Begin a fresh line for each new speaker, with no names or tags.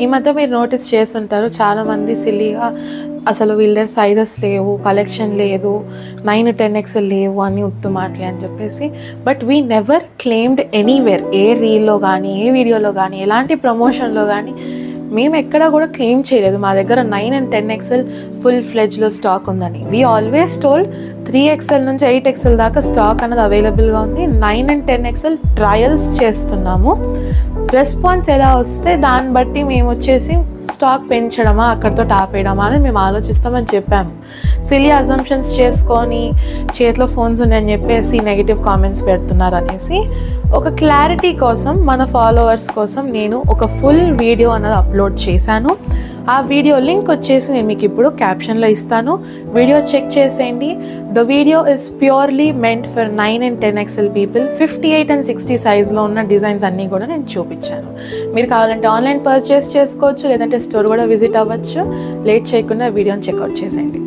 ఈ మధ్య మీరు నోటీస్ చేస్తుంటారు, చాలామంది సిల్లీగా అసలు వీళ్ళ దగ్గర సైజెస్ లేవు, కలెక్షన్ లేదు, 9-10XL లేవు అని ఉత్తు మాటలే అని చెప్పేసి. But we never claimed anywhere, ఏ రీల్లో కానీ ఏ వీడియోలో కానీ ఎలాంటి ప్రమోషన్లో కానీ మేము ఎక్కడా కూడా క్లెయిమ్ చేయలేదు మా దగ్గర 9 and 10XL ఫుల్ ఫ్లెడ్జ్లో స్టాక్ ఉందని. వీ ఆల్వేస్ టోల్డ్ 3XL నుంచి 8XL దాకా స్టాక్ అనేది అవైలబుల్గా ఉంది. 9 and 10XL ట్రయల్స్ చేస్తున్నాము. రెస్పాన్స్ ఎలా వస్తే దాన్ని బట్టి మేము వచ్చేసి స్టాక్ పెంచడమా అక్కడితో ఆపేయడమా అని మేము ఆలోచిస్తామని చెప్పాము. సిలీ అజంప్షన్స్ చేసుకొని చేతిలో ఫోన్స్ ఉన్నాయని చెప్పేసి నెగిటివ్ కామెంట్స్ పెడుతున్నారు అనేసి ఒక క్లారిటీ కోసం మన ఫాలోవర్స్ కోసం నేను ఒక ఫుల్ వీడియో అన్నది అప్లోడ్ చేశాను. ఆ వీడియో లింక్ వచ్చేసి నేను మీకు ఇప్పుడు క్యాప్షన్లో ఇస్తాను, వీడియో చెక్ చేసేయండి. The video is purely meant for 9 and 10XL people. 58 and 60 సైజ్లో ఉన్న డిజైన్స్ అన్నీ కూడా నేను చూపించాను. మీరు కావాలంటే ఆన్లైన్ పర్చేస్ చేసుకోవచ్చు, లేదంటే స్టోర్ కూడా విజిట్ అవ్వచ్చు. లేట్ చేయకుండా వీడియోని చెక్అవుట్ చేసేయండి.